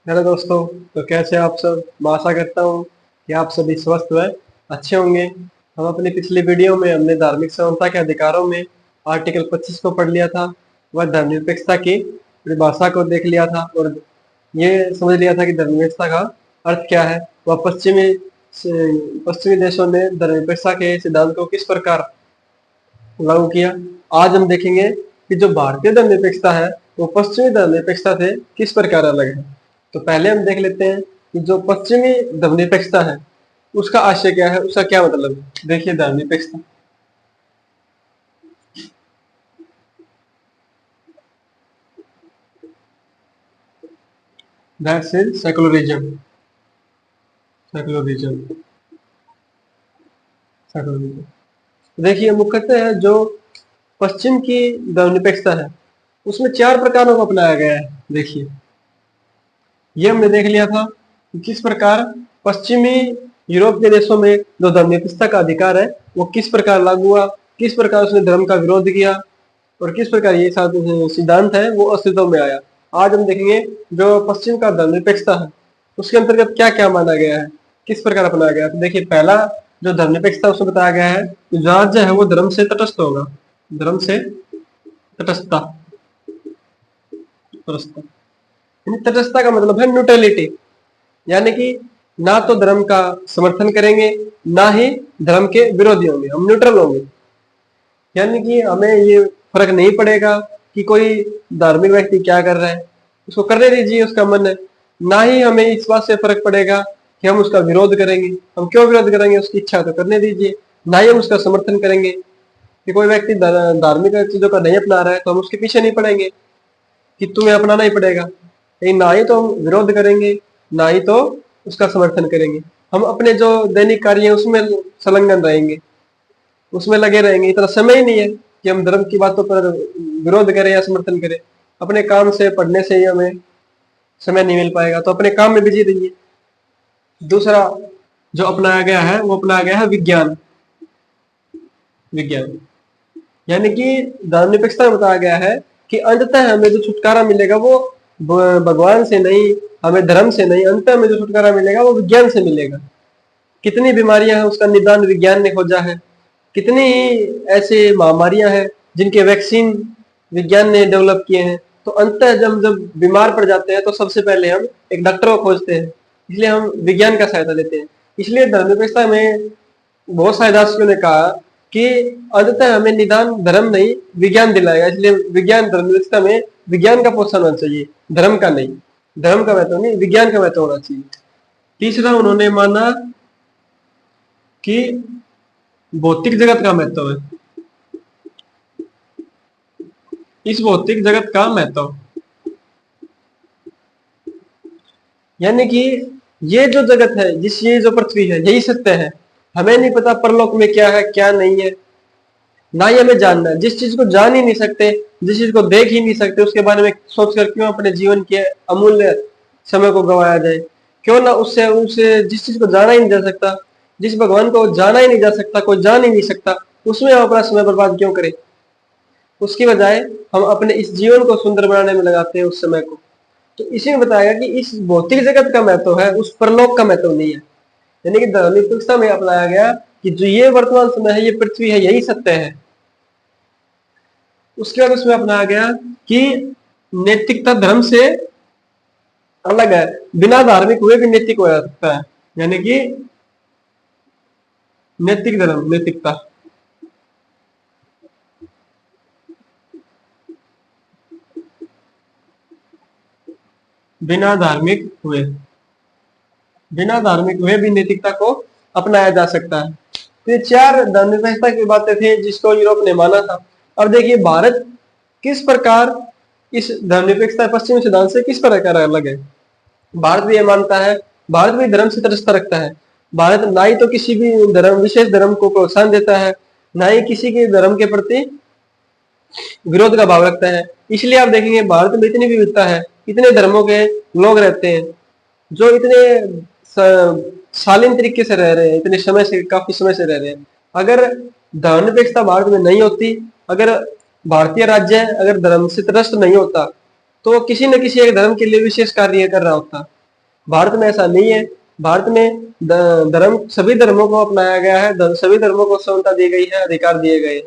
Hello दोस्तों। तो कैसे आप सब? मैं आशा करता हूँ कि आप सभी स्वस्थ व अच्छे होंगे। हम अपनी पिछली वीडियो में हमने धार्मिक समानता के अधिकारों में आर्टिकल 25 को पढ़ लिया था। वह धर्मनिरपेक्षता की परिभाषा को देख लिया था और ये समझ लिया था कि धर्मनिरपेक्षता का अर्थ क्या है। वह पश्चिमी देशों ने धर्मनिरपेक्षता के सिद्धांत को किस प्रकार लागू किया। आज हम देखेंगे कि जो भारतीय धर्मनिरपेक्षता है वो पश्चिमी धर्मनिरपेक्षता से किस प्रकार अलग है। तो पहले हम देख लेते हैं कि जो पश्चिमी धर्मनिरपेक्षता है उसका आशय क्या है, उसका क्या मतलब है। देखिए, धर्मनिरपेक्षता that's is secularism. Secularism secularism देखिए, मुख्यतः जो पश्चिम की धर्मनिरपेक्षता है उसमें चार प्रकारों को अपनाया गया है। देखिए, ये हमने देख लिया था कि किस प्रकार पश्चिमी यूरोप के देशों में जो धर्मनिरपेक्षता का अधिकार है वो किस प्रकार लागू हुआ, किस प्रकार उसने धर्म का विरोध किया और किस प्रकार ये सिद्धांत है वो अस्तित्व में आया। आज हम देखेंगे जो पश्चिम का धर्मनिरपेक्षता है उसके अंतर्गत क्या क्या माना गया है, किस प्रकार अपनाया गया है। तो देखिए, पहला जो धर्मनिरपेक्षता उसमें बताया गया है कि जो राज्य है वो धर्म से तटस्थ होगा। धर्म से तटस्थता तटस्थता यानी तटस्थता का मतलब है न्यूट्रलिटी, यानी कि ना तो धर्म का समर्थन करेंगे ना ही धर्म के विरोधी होंगे, हम न्यूट्रल होंगे। यानी कि हमें ये फर्क नहीं पड़ेगा कि कोई धार्मिक व्यक्ति क्या कर रहा है, उसको करने दीजिए, उसका मन है। ना ही हमें इस बात से फर्क पड़ेगा कि हम उसका विरोध करेंगे, हम क्यों विरोध करेंगे, उसकी इच्छा तो करने दीजिए। ना ही हम उसका समर्थन करेंगे कि कोई व्यक्ति धार्मिक चीजों का नहीं अपना रहा है तो हम उसके पीछे नहीं पड़ेंगे कि तुम्हें अपनाना ही पड़ेगा। लेकिन ना ही तो हम विरोध करेंगे ना ही तो उसका समर्थन करेंगे। हम अपने जो दैनिक कार्य है उसमें संलग्न रहेंगे, उसमें लगे रहेंगे। इतना समय ही नहीं है कि हम धर्म की बातों पर विरोध करें या समर्थन करें। अपने काम से पढ़ने से ही हमें समय नहीं मिल पाएगा, तो अपने काम में बिजी रहिए। दूसरा जो अपनाया गया है वो अपनाया गया है विज्ञान। विज्ञान यानी कि धर्मनिरपेक्षता में बताया गया है कि अंततः हमें जो छुटकारा मिलेगा वो भगवान से नहीं, हमें धर्म से नहीं, अंततः हमें जो छुटकारा मिलेगा वो विज्ञान से मिलेगा। कितनी बीमारियां हैं उसका निदान विज्ञान ने खोजा है, कितनी ही ऐसे महामारियां हैं जिनके वैक्सीन विज्ञान ने डेवलप किए हैं। तो अंततः जब जब बीमार पड़ जाते हैं तो सबसे पहले हम एक डॉक्टर को खोजते हैं, इसलिए हम विज्ञान का सहायता लेते हैं। इसलिए धर्मनिरपेक्षता में बहुत सारे दार्शनिकों ने कहा कि अंततः हमें निदान धर्म नहीं विज्ञान दिलाएगा, इसलिए विज्ञान धर्मनिरपेक्षता में विज्ञान का पोषण होना चाहिए, धर्म का नहीं। धर्म का महत्व नहीं, विज्ञान का महत्व होना चाहिए। तीसरा उन्होंने माना कि भौतिक जगत का महत्व है। इस भौतिक जगत का महत्व यानी कि ये जो जगत है, ये जो पृथ्वी है यही सत्य है। हमें नहीं पता परलोक में क्या है क्या नहीं है, ना ही हमें जानना है। जिस चीज को जान ही नहीं सकते, जिस चीज को देख ही नहीं सकते, उसके बारे में सोचकर क्यों अपने जीवन के अमूल्य समय को गंवाया जाए। क्यों ना उससे उसे जिस चीज को जाना ही नहीं जा सकता, जिस भगवान को जाना ही नहीं जा सकता, कोई जान ही नहीं सकता, उसमें हम अपना समय बर्बाद क्यों करें। उसकी बजाय हम अपने इस जीवन को सुंदर बनाने में लगाते हैं उस समय को। तो इसी में बताया कि इस भौतिक जगत का महत्व है, उस परलोक का महत्व नहीं है। यानी कि धार्मिकता में अपनाया गया कि जो ये वर्तमान समय है, ये पृथ्वी है, यही सत्य है। उसके बाद उसमें अपनाया गया कि नैतिकता धर्म से अलग है, बिना धार्मिक हुए भी नैतिक हो सकता है। यानी कि नैतिक धर्म, नैतिकता बिना धार्मिक हुए, बिना धार्मिक हुए भी नैतिकता को अपनाया जा सकता है। तो ये चार धर्मनिरपेक्षता की बातें थी जिसको यूरोप ने माना था। अब देखिए, भारत किस प्रकार इस धर्मनिरपेक्षता पश्चिमी सिद्धांत से किस प्रकार अलग है। भारत भी ये मानता है, भारत भी धर्म से तटस्थ रखता है। भारत ना ही तो किसी भी धर्म, विशेष धर्म को प्रोत्साहन देता है, ना ही किसी के धर्म के प्रति विरोध का भाव रखता है। इसलिए आप देखेंगे भारत में इतनी विविधता है, इतने धर्मों के लोग रहते हैं जो इतने शालीन तरीके से रह रहे हैं, इतने समय से, काफी समय से रह रहे हैं। अगर धर्मनिरपेक्षता भारत में नहीं होती, अगर भारतीय राज्य अगर धर्म से तटस्थ नहीं होता, तो किसी न किसी एक धर्म के लिए विशेष कार्य कर रहा होता। भारत में ऐसा नहीं है। भारत में धर्म, सभी धर्मों को अपनाया गया है, सभी धर्मों को समानता दी गई है, अधिकार दिए गए।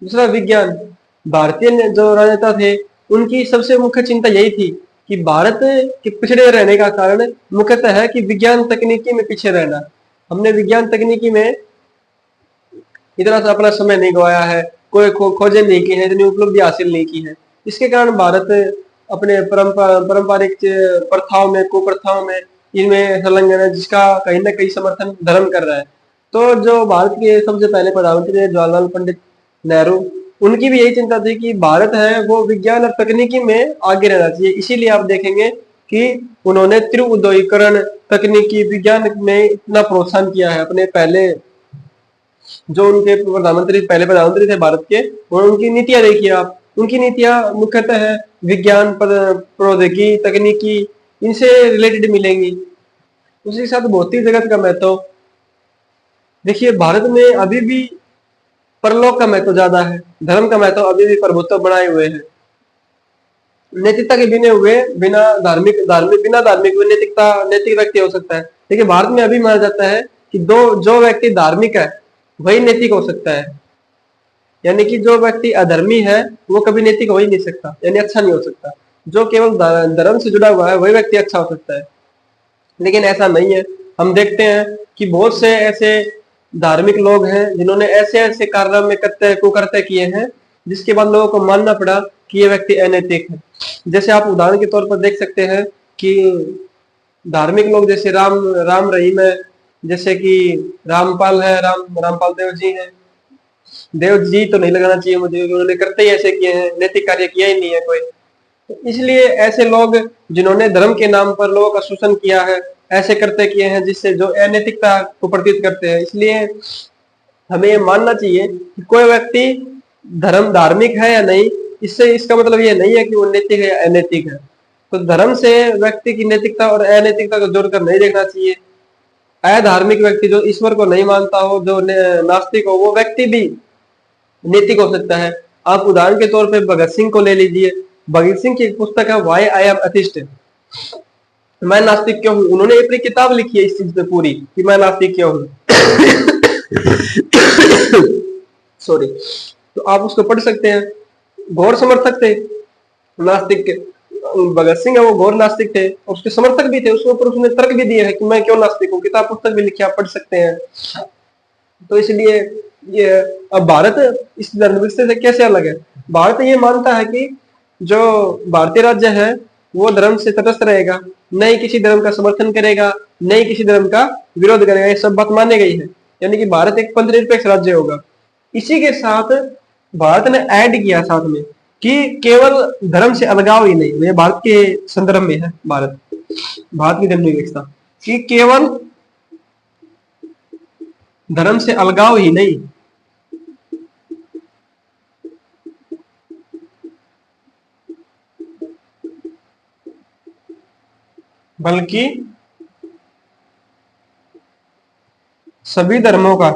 दूसरा, विज्ञान। भारतीय जो राजनेता थे, उनकी सबसे मुख्य चिंता यही थी कि भारत के पिछड़े रहने का कारण मुख्यतः है कि विज्ञान तकनीकी में पीछे रहना। हमने विज्ञान तकनीकी में इतना सा अपना समय नहीं गवाया है, कोई खोजें नहीं की है, इतनी उपलब्धि हासिल नहीं की है। इसके कारण भारत अपने पारंपरिक प्रथाओं में, कुप्रथाओं में, इनमें संलग्न है, जिसका कहीं ना कहीं समर्थन धर्म कर रहा है। तो जो भारत के सबसे पहले प्रधानमंत्री थे जवाहरलाल पंडित नेहरू, उनकी भी यही चिंता थी कि भारत है वो विज्ञान और तकनीकी में आगे रहना चाहिए। इसीलिए आप देखेंगे कि उन्होंने त्रिउद्योगीकरण, तकनीकी विज्ञान में इतना प्रोत्साहन किया है। अपने पहले जो उनके पहले प्रधानमंत्री थे भारत के, और उनकी नीतियां देखिए आप, उनकी नीतियां मुख्यतः है विज्ञान, प्रौद्योगिकी, तकनीकी, इनसे रिलेटेड मिलेंगी। उसी के साथ भौतिक जगत का महत्व देखिए, भारत में अभी भी परलोक का महत्व ज्यादा है, धर्म का महत्व अभी भी प्रभुत्व बनाए हुए है। नैतिकता के बिना हुए, बिना धार्मिक हुए नैतिक व्यक्ति हो सकता है। देखिए, भारत में अभी माना जाता है कि जो व्यक्ति धार्मिक है वही नैतिक हो सकता है, यानी कि जो व्यक्ति अधर्मी है वो कभी नैतिक हो ही नहीं सकता, यानी अच्छा नहीं हो सकता। जो केवल धर्म से जुड़ा हुआ है वही व्यक्ति अच्छा हो सकता है, लेकिन ऐसा नहीं है। हम देखते हैं कि बहुत से ऐसे धार्मिक लोग हैं जिन्होंने ऐसे ऐसे कारनामे कुकर्त्य किए हैं, जिसके बाद लोगों को मानना पड़ा कि ये व्यक्ति अनैतिक है। जैसे आप उदाहरण के तौर पर देख सकते हैं कि धार्मिक लोग जैसे राम रहीम है, जैसे कि रामपाल है, रामपाल देव जी हैं। देव जी तो नहीं लगाना चाहिए मुझे, उन्होंने करते ही ऐसे किए हैं, नैतिक कार्य किया ही नहीं है कोई। तो इसलिए ऐसे लोग जिन्होंने धर्म के नाम पर लोगों का शोषण किया है, ऐसे करते किए हैं जिससे जो अनैतिकता को प्रतीत करते हैं। इसलिए हमें ये मानना चाहिए कि कोई व्यक्ति धार्मिक है या नहीं, इससे इसका मतलब ये नहीं है कि वो नैतिक है या अनैतिक है। तो धर्म से व्यक्ति की नैतिकता और अनैतिकता को जोड़कर नहीं देखना चाहिए। अधार्मिक व्यक्ति जो ईश्वर को नहीं मानता हो, जो नास्तिक हो, वो व्यक्ति भी नैतिक हो सकता है। आप उदाहरण के तौर पे भगत सिंह को ले लीजिए। भगत सिंह की एक पुस्तक है वाई आई एम अथिस्ट, मैं नास्तिक क्यों हूं। उन्होंने अपनी किताब लिखी है इस चीज पे पूरी कि मैं नास्तिक क्यों हूं। सॉरी। तो आप उसको पढ़ सकते हैं। घोर समर्थक थे नास्तिक के, भगत सिंह है वो घोर नास्तिक थे, और उसके समर्थक भी थे। उसके ऊपर उसने तर्क भी दिए है कि मैं क्यों नास्तिक हूँ, किताब पुस्तक भी लिखी, आप पढ़ सकते हैं। तो इसलिए ये अब भारत इस धर्मविषय से कैसे अलग है। भारत ये मानता है कि जो भारतीय राज्य है वो धर्म से तटस्थ रहेगा, न ही किसी धर्म का समर्थन करेगा, न ही किसी धर्म का विरोध करेगा। ये सब बात मानी गई है, यानी कि भारत एक पंथनिरपेक्ष राज्य होगा। इसी के साथ भारत ने ऐड किया साथ में कि केवल धर्म से अलगाव ही नहीं, ये भारत के संदर्भ में है, भारत की धर्मनिरपेक्षता कि केवल धर्म से अलगाव ही नहीं, बल्कि सभी धर्मों का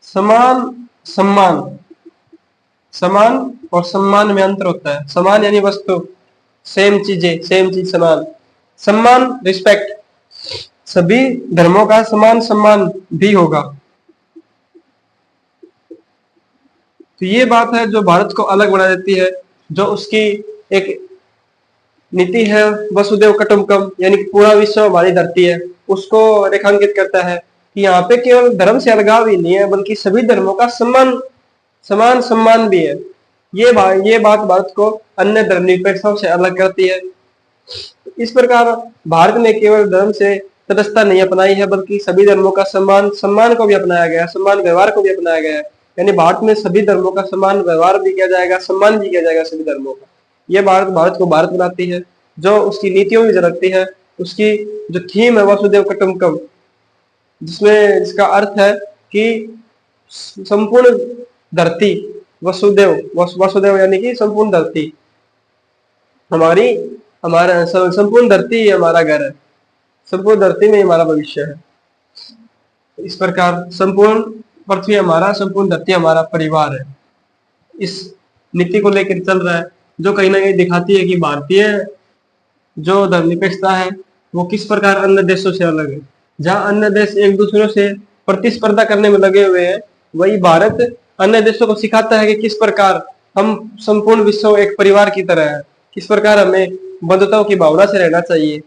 समान सम्मान, समान और सम्मान में अंतर होता है। समान यानी वस्तु, सेम चीज समान, सम्मान रिस्पेक्ट, सभी धर्मों का समान सम्मान भी होगा। तो ये बात है जो भारत को अलग बना देती है। जो उसकी एक नीति है वसुदेव कुटुंबकम, यानी कि पूरा विश्व हमारी धरती है, उसको रेखांकित करता है कि यहाँ पे केवल धर्म से अलगाव ही नहीं है, बल्कि सभी धर्मों का समान सम्मान भी है। ये बात भारत को अन्य धर्मनिरपेक्षताओं से अलग करती है। इस प्रकार भारत ने केवल धर्म से तटस्थता नहीं अपनाई है, बल्कि सभी धर्मों का सम्मान को भी अपनाया गया, सम्मान व्यवहार को भी अपनाया गया है। यानी भारत में सभी धर्मों का समान व्यवहार भी किया जाएगा, सम्मान भी किया जाएगा सभी धर्मों का। ये भारत को भारत बनाती है। जो उसकी नीतियों में झलकती है, उसकी जो थीम है वसुदेव कुटुंबकम, जिसका अर्थ है कि संपूर्ण धरती, वसुदेव यानी कि संपूर्ण धरती हमारा संपूर्ण धरती हमारा घर है, संपूर्ण धरती में हमारा भविष्य है। इस प्रकार संपूर्ण पृथ्वी हमारा, संपूर्ण धरती हमारा परिवार है। इस नीति को लेकर चल रहा है, जो कहीं ना कहीं दिखाती है कि भारतीय जो धर्मनिरपेक्षता है वो किस प्रकार अन्य देशों से अलग है। जहां अन्य देश एक दूसरे से प्रतिस्पर्धा करने में लगे हुए हैं, वही भारत अन्य देशों को सिखाता है कि किस प्रकार हम संपूर्ण विश्व एक परिवार की तरह है, किस प्रकार हमें बंधुताओं की भावना से रहना चाहिए।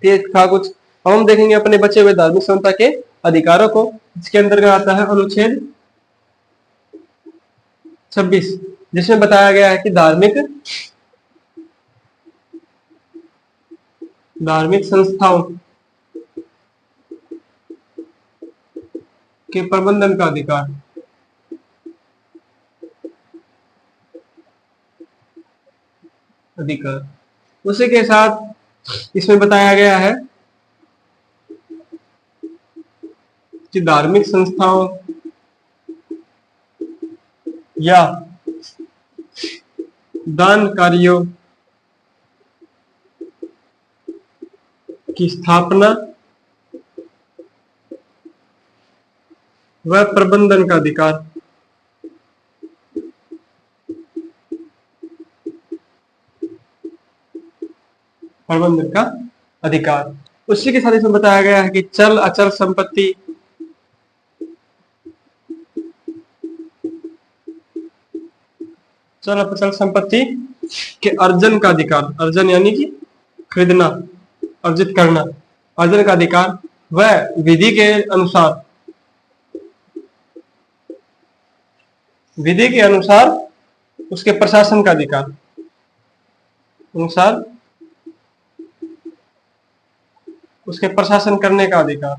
ये था कुछ। अब हम देखेंगे अपने बचे हुए धार्मिक समता के अधिकारों को, जिसके अंतर्गत आता है अनुच्छेद 26, जिसमें बताया गया है कि धार्मिक संस्थाओं के प्रबंधन का अधिकार। उसी के साथ इसमें बताया गया है कि धार्मिक संस्थाओं या दान कार्यों की स्थापना व प्रबंधन का अधिकार। प्रबंधन का अधिकार। उसी के साथ इसमें बताया गया है कि चल अचल संपत्ति के अर्जन का अधिकार। अर्जन यानी कि खरीदना, अर्जित करना, अर्जन का अधिकार व विधि के अनुसार उसके प्रशासन का अधिकार। उसके प्रशासन करने का अधिकार।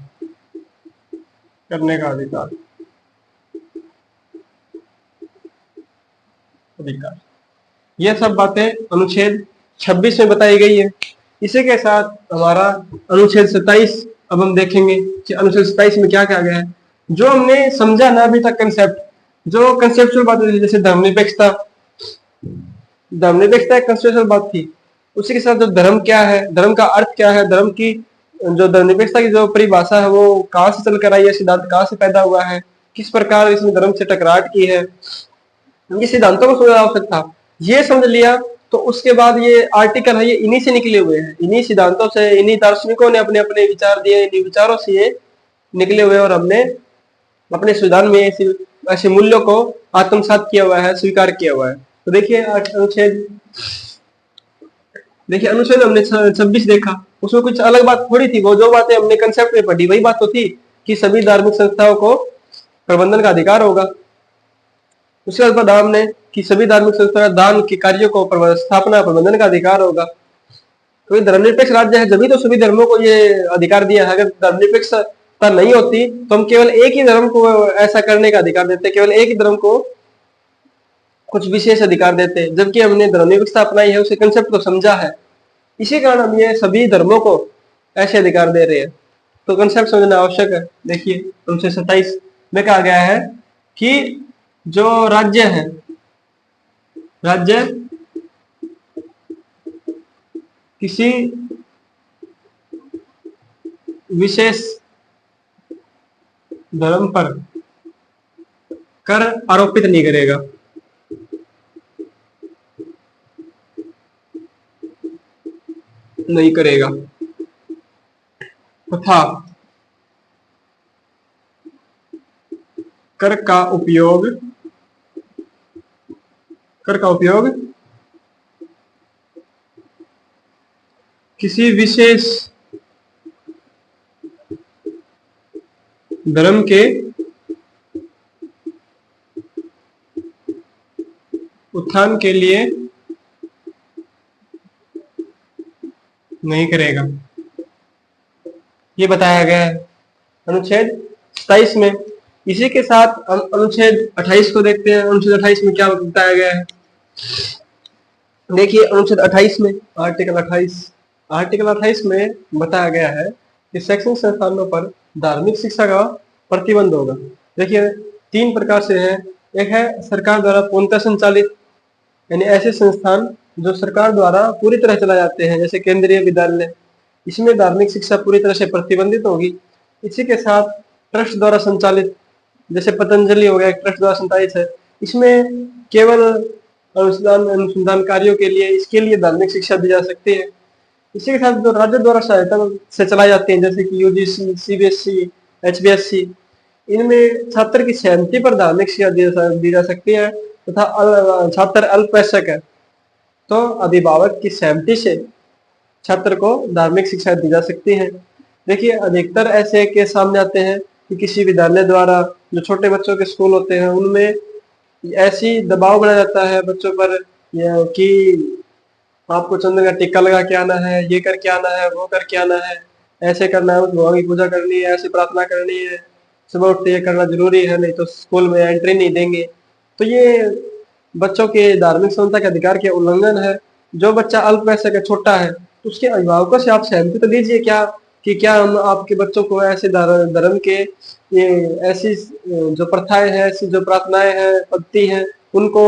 यह सब बातें अनुच्छेद 26 में बताई गई है। इसी के साथ हमारा अनुच्छेद 27 अब हम देखेंगे कि अनुच्छेद 27 में क्या कहा गया है। जो हमने समझा ना अभी तक कंसेप्ट, जो कंसेप्चुअल बात थी, जैसे धर्मनिरपेक्षता एक कंसेप्चुअल बात थी। उसी के साथ जो धर्म क्या है, धर्म का अर्थ क्या है, धर्म की जो धर्मनिरपेक्षता की जो परिभाषा है वो कहाँ से चलकर आई है, सिद्धांत कहाँ से पैदा हुआ है, किस प्रकार इसमें धर्म से टकराहट की है, ये सिद्धांतों को समझना आवश्यक था। ये समझ लिया तो उसके बाद ये आर्टिकल है, ये इन्हीं से निकले हुए हैं, इन्हीं सिद्धांतों से, इन्हीं दार्शनिकों ने अपने अपने विचार दिए, इन्हीं विचारों से ये निकले हुए, और हमने अपने संविधान में ऐसे मूल्यों को आत्मसात किया हुआ है, स्वीकार किया हुआ है। तो देखिए अनुच्छेद हमने 26 देखा, उसमें कुछ अलग बात थोड़ी थी। वो जो बातें हमने कंसेप्ट में पढ़ी वही बात तो थी कि सभी धार्मिक संस्थाओं को प्रबंधन का अधिकार होगा। उसके बाद हमने कि सभी धार्मिक संस्थाओं दान के कार्यों को स्थापना प्रबंधन का अधिकार होगा। तो ये धर्मनिरपेक्ष राज्य है, जब तो सभी धर्मों को ये अधिकार दिया है। अगर धर्मनिरपेक्षता नहीं होती तो हम केवल एक ही धर्म को ऐसा करने का अधिकार देते, केवल एक ही धर्म को कुछ विशेष अधिकार देते, जबकि हमने धर्मनिरपेक्षता अपनाई है, उसे कंसेप्ट को समझा है, इसी कारण हम ये सभी धर्मों को ऐसे अधिकार दे रहे हैं। तो कंसेप्ट समझना आवश्यक है। देखिए अनुच्छेद 27 में कहा गया है कि जो राज्य है, राज्य किसी विशेष धर्म पर कर आरोपित नहीं करेगा, तथा कर का उपयोग किसी विशेष धर्म के उत्थान के लिए नहीं करेगा, ये बताया गया है अनुच्छेद 27 में। इसी के साथ अनुच्छेद 28 को देखते हैं। अनुच्छेद 28 में क्या बताया गया है, देखिए अनुच्छेद 28 में आर्टिकल 28 में बताया गया है कि शैक्षणिक संस्थानों पर धार्मिक शिक्षा का प्रतिबंध होगा। देखिए 3 प्रकार से है। एक है सरकार द्वारा पूर्णतः संचालित, यानी ऐसे संस्थान जो सरकार द्वारा पूरी तरह चलाए जाते हैं, जैसे केंद्रीय विद्यालय, इसमें धार्मिक शिक्षा पूरी तरह से प्रतिबंधित होगी। इसी के साथ ट्रस्ट द्वारा संचालित जैसे पतंजलि हो गया, ट्रस्ट द्वारा संचालित है, इसमें केवल अनुसंधान अनुसंधान कार्यों के लिए, इसके लिए धार्मिक शिक्षा दी जा सकती है। इसी के साथ जो राज्य द्वारा सहायता से चलाई जाती है, जैसे कि यूजीसी, सीबीएसई, एचबीएससी, इनमें छात्र की सहमति पर धार्मिक शिक्षा दी जा सकती है, तथा छात्र अल्पवयस्क है तो अभिभावक की सहमति से छात्र को धार्मिक शिक्षा दी जा सकती है। देखिए, अधिकतर ऐसे केस सामने आते हैं कि किसी विद्यालय द्वारा जो छोटे बच्चों के स्कूल होते हैं उनमें ऐसी दबाव बनाया जाता है बच्चों पर कि आपको चंदन का टिक्का लगा के आना है, ये करके आना है, वो करके आना है, ऐसे करना है, उस भगवान की पूजा करनी है, ऐसी प्रार्थना करनी है, सुबह उठते ये करना जरूरी है, नहीं तो स्कूल में एंट्री नहीं देंगे। तो ये बच्चों के धार्मिक स्वतंत्रता के अधिकार के उल्लंघन है। जो बच्चा अल्पवयस्क है, छोटा है, तो उसके अभिभावकों से आप सहमति तो लीजिए क्या कि क्या हम आपके बच्चों को ऐसे धर्म के ये ऐसी जो प्रथाएं हैं, ऐसी जो प्रार्थनाएं हैं, पद्धति हैं, उनको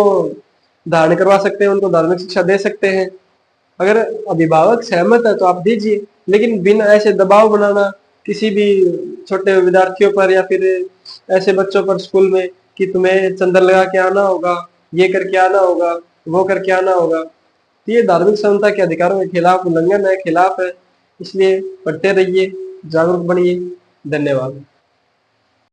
धारण करवा सकते हैं, उनको धार्मिक शिक्षा दे सकते हैं। अगर अभिभावक सहमत है तो आप दीजिए, लेकिन बिना ऐसे दबाव बनाना किसी भी छोटे विद्यार्थियों पर या फिर ऐसे बच्चों पर स्कूल में कि तुम्हें चंदन लगा के आना होगा, ये करके आना होगा, वो करके आना होगा, तो ये धार्मिक स्वतंत्रता के अधिकारों के खिलाफ उल्लंघन है, खिलाफ है। इसलिए पढ़ते रहिए, जागरूक बनिए। धन्यवाद।